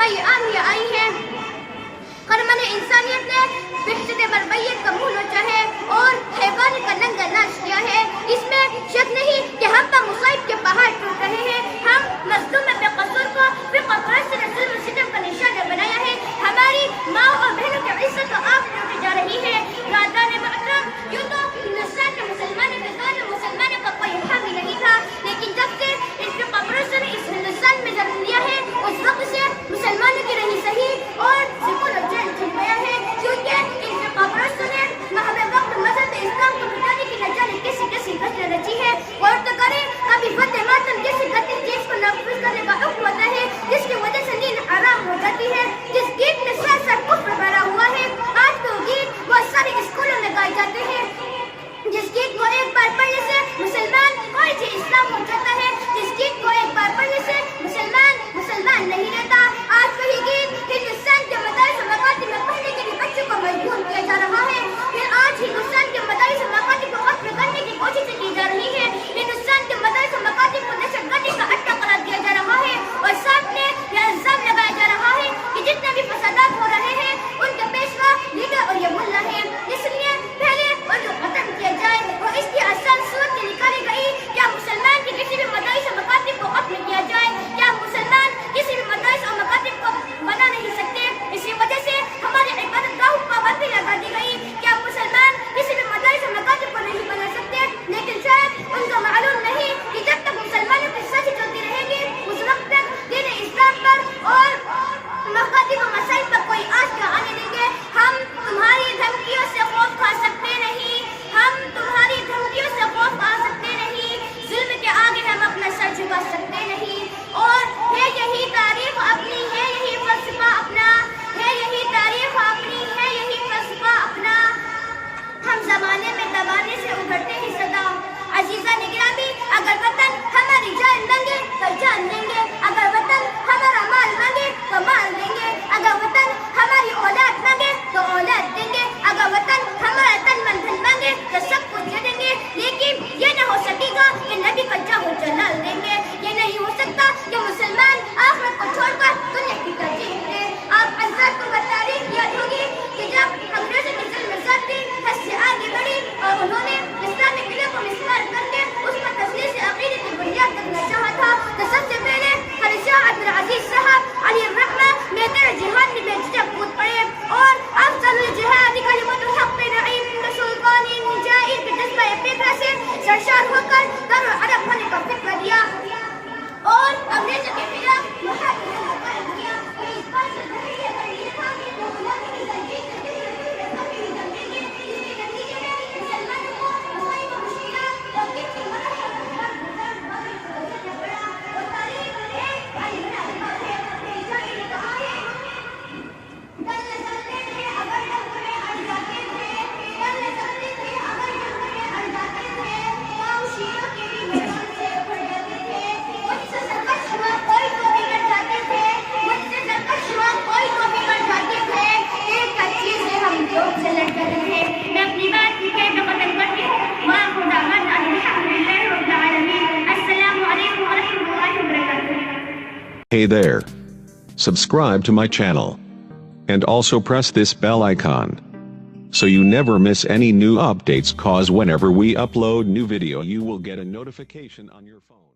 کئی آندیاں آئی ہیں، قرمن انسانیت نے وحشت بربریت کا منہ نوچا ہے اور حیوان کا ننگا ناچ کیا ہے۔ اس میں شک نہیں کہ ہم پر مصائب کے پہاڑ ٹوٹ رہے ہیں۔ ہم مظلوم بے قصور کو فرقہ پرست نے ظلم و ستم کا نشانہ بنایا ہے۔ ہماری ماں اور بہنوں کی عزت و آب لوٹی جا رہی ہے۔ نادان محترم، یوں تو ہندوستان کے مسلمانوں کے دور میں مسلمانوں کا کوئی حامی نہیں تھا، لیکن جب سے ان فرقہ پرستوں نے اس ہندوستان میں جنم لیا ہے، اس وقت سے مسلمانوں کی رہی صحیح اور سکون و چین چھن گیا ہے، کیونکہ ان فرقہ پرستوں نے محض وقت مذہب اسلام کو مٹانے کی نہ جانے کیسی کیسی فصلیں رچی ہے۔ اور تو کرے کبھی فتح ماتم جیسی قتل چیز کو نافذ کرنے کا حکم ہوتا ہے، جس کی وجہ سے نیند آرام ہو جاتی ہے، جس گیت میں ساتھ ساتھ کفر بھرا ہوا ہے۔ آج تو گیت بہت سارے اسکولوں میں گائے جاتے ہیں، جس گیت کو ایک بار پڑھنے سے مسلمان کوئی چیز اسلام ہو جاتا ہے، جس گیت کو ایک بار پڑھنے سے مسلمان نہیں رہتا۔ آج وہی گیت ہندوستان کے مدارس و مکاتب میں پڑھنے کے لیے بچوں کو مجبور کیا جا رہا ہے، پھر آج ہندوستان کے مدارس و مکاتب کو ختم کرنے کی کوشش کی جا رہی ہے۔ ہندوستان کے مدارس و مکاتب کو دہشت گردی کا اڈہ قرار دیا جا رہا ہے، اور سامنے یہ الزام لگایا جا رہا ہے کہ جتنے بھی فسادات ہو رہے ہیں ان کے پیشوا لیڈر اور یہ ملا ہے، اس لیے پہلے ان کو ختم کیا جائے۔ اور اس کی آسان صورت نکالی گئی، کیا مسلمان کے کسی بھی مدارس و مکاتب کو ختم کیا جائے؟ کیا مسلمان کسی بھی مدارس اور مکاتب کو بنا نہیں سکتے؟ اسی وجہ سے ہماری عبادت گاہوں پر پابندی لگا دی گئی۔ کیا مسلمان کسی بھی مدارس اور مکاتب کو نہیں بنا سکتے؟ لیکن شاید ان کو معلوم نہیں کہ جب تک مسلمانوں کی سازش چلتی رہے گی، اس وقت تک دین اسلام پر اور مکاتب و مسائل پر کوئی آنچ نہ آنے دیں گے۔ ہم تمہاری دھمکیوں سے خوف کھا سکتے نہیں، ہم تمہاری دھمکیوں سے خوف کھا سکتے نہیں، ظلم کے آگے ہم اپنا سر جھکا سکتے نہیں۔ اور ہے یہی تاریخ اپنی، ہے یہی فلسفہ اپنا، ہے یہی تاریخ اپنی، ہے یہی فلسفہ اپنا، ہم زمانے میں دبانے سے ابھرتے ہی صدا۔ عزیزان گرامی، اگر وطن ہماری جان مانگے تو جان دیں گے، اگر وطن ہمارا مال مانگے تو مال دیں گے، اگر وطن ہماری اولاد مانگے تو اولاد دیں گے، اگر وطن ہمارا تن من دھن مانگے تو سب کچھ دے دیں گے۔ لیکن یہ نہ ہو سکے گا کہ نبی کا جاہ و جلال دیں گے، یہ نہیں ہو سکتا کہ مسلمان آخرت کو چھوڑ کر دنیا کی ترجیح دیں۔ آپ حضرات کو تاریخ یاد ہوگی کہ جب انگریزوں کی ظلم زیادتی حد سے آگے بڑھی اور انہوں نے اسلامی قلعے کو مسمار کر کے اس پر تسلیس عقیدے کی بنیاد رکھنا چاہا تھا، تو سب سے پہلے خلیفہ شاہ عبدالعزیز صاحب علیہ الرحمہ میدان جہاد میں بے جھجک کود پڑے اور افضل الجہاد کلمۃ الحق نعیم سلطان جائر کے جذبہ فکر سے سرشار ہو کر دارالعرب ہونے کا فکر دیا اور انگریزوں کے خلاف محاذ قائم کیا۔ اس بات سے ظاہر ہے یہ تھا کہ وہ غلامی کی تنظیم کے Hey there. Subscribe to my channel. And also press this bell icon, so you never miss any new updates, cause whenever we upload new video you will get a notification on your phone.